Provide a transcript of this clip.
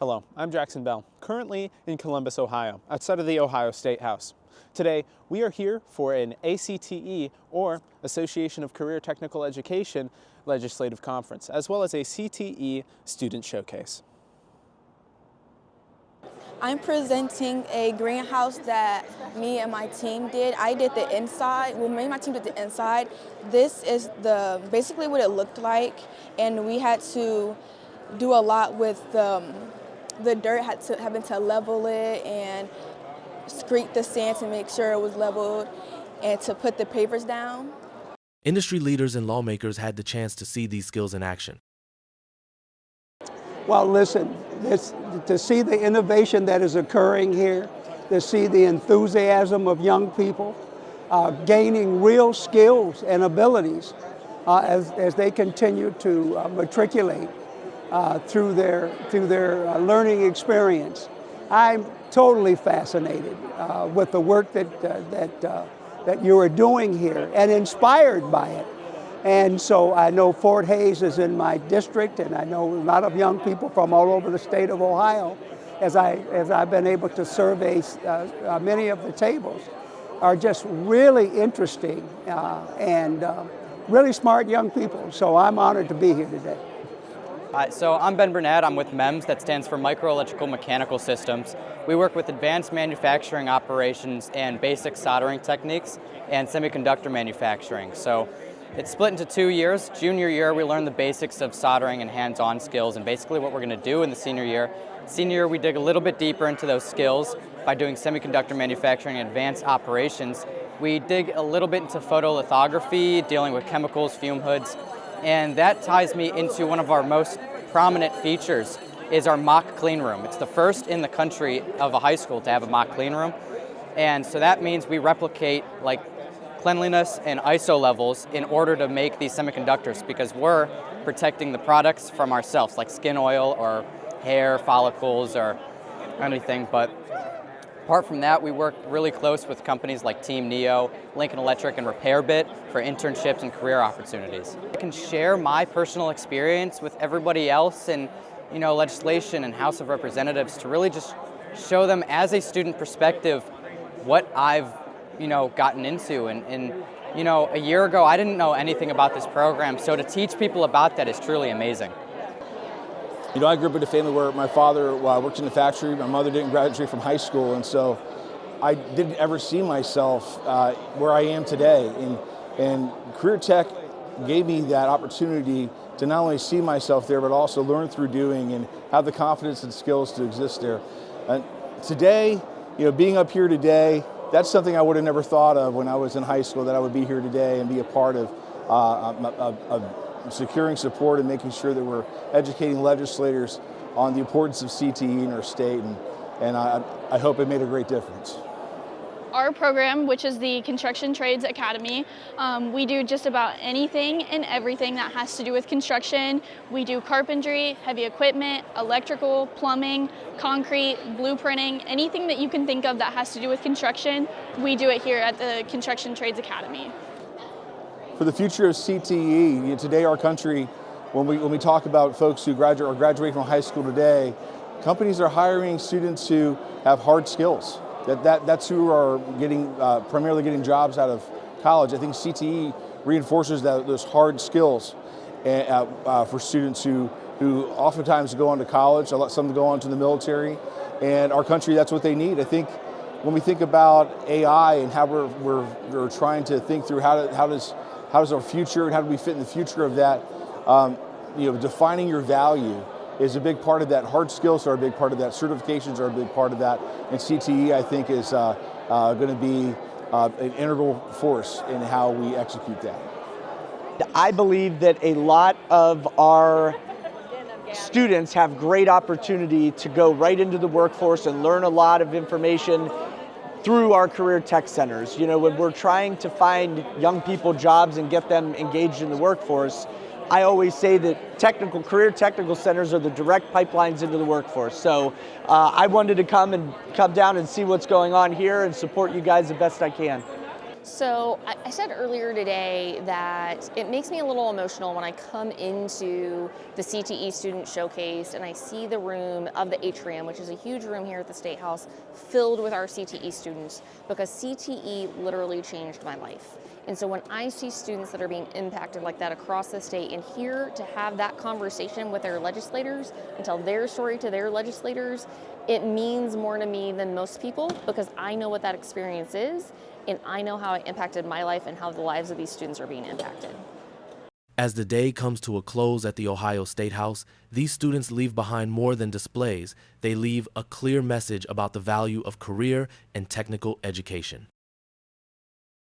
Hello, I'm Jackson Bell, currently in Columbus, Ohio, outside of the Ohio Statehouse. Today, we are here for an ACTE, or Association of Career Technical Education, legislative conference, as well as a CTE Student Showcase. I'm presenting a greenhouse that me and my team did. I did the inside. Well, me and my team did the inside. This is basically what it looked like, and we had to do a lot with the dirt. Having to level it and scrape the sand to make sure it was leveled, and to put the pavers down. Industry leaders and lawmakers had the chance to see these skills in action. Well, listen, to see the innovation that is occurring here, to see the enthusiasm of young people gaining real skills and abilities as they continue to matriculate through their learning experience. I'm totally fascinated with the work that you are doing here and inspired by it. And so I know Fort Hays is in my district, and I know a lot of young people from all over the state of Ohio, as I've been able to survey many of the tables, are just really interesting and really smart young people. So I'm honored to be here today. So I'm Ben Burnett. I'm with MEMS, that stands for Microelectrical Mechanical Systems. We work with advanced manufacturing operations and basic soldering techniques and semiconductor manufacturing. So it's split into 2 years. Junior year, we learn the basics of soldering and hands-on skills and basically what we're going to do in the senior year. Senior year, we dig a little bit deeper into those skills by doing semiconductor manufacturing and advanced operations. We dig a little bit into photolithography, dealing with chemicals, fume hoods, and that ties me into one of our most prominent features is our mock clean room. It's the first in the country of a high school to have a mock clean room. And so that means we replicate cleanliness and ISO levels in order to make these semiconductors, because we're protecting the products from ourselves, like skin oil or hair follicles or anything. But apart from that, we work really close with companies like Team Neo, Lincoln Electric, and RepairBit for internships and career opportunities. I can share my personal experience with everybody else in legislation and House of Representatives to really just show them as a student perspective what I've gotten into. And a year ago, I didn't know anything about this program, so to teach people about that is truly amazing. I grew up in a family where my father worked in the factory, my mother didn't graduate from high school, and so I didn't ever see myself where I am today. And Career Tech gave me that opportunity to not only see myself there, but also learn through doing and have the confidence and skills to exist there. Today, being up here today, that's something I would have never thought of when I was in high school, that I would be here today and be a part of securing support and making sure that we're educating legislators on the importance of CTE in our state, and I hope it made a great difference. Our program, which is the Construction Trades Academy, we do just about anything and everything that has to do with construction. We do carpentry, heavy equipment, electrical, plumbing, concrete, blueprinting, anything that you can think of that has to do with construction, we do it here at the Construction Trades Academy. For the future of CTE, today our country, when we talk about folks who graduate from high school today, companies are hiring students who have hard skills. That's who are primarily getting jobs out of college. I think CTE reinforces those hard skills for students who oftentimes go on to college, some go on to the military, and our country, that's what they need. I think when we think about AI and how we're trying to think through how does our future and how do we fit in the future of that, defining your value is a big part of that. Hard skills are a big part of that. Certifications are a big part of that. And CTE, I think, is going to be an integral force in how we execute that. I believe that a lot of our students have great opportunity to go right into the workforce and learn a lot of information through our career tech centers. When we're trying to find young people jobs and get them engaged in the workforce, I always say that career technical centers are the direct pipelines into the workforce. So I wanted to come down and see what's going on here and support you guys the best I can. So I said earlier today that it makes me a little emotional when I come into the CTE Student Showcase and I see the room of the atrium, which is a huge room here at the State House, filled with our CTE students, because CTE literally changed my life. And so when I see students that are being impacted like that across the state, and here to have that conversation with their legislators and tell their story to their legislators, it means more to me than most people, because I know what that experience is, and I know how it impacted my life and how the lives of these students are being impacted. As the day comes to a close at the Ohio Statehouse, these students leave behind more than displays. They leave a clear message about the value of career and technical education.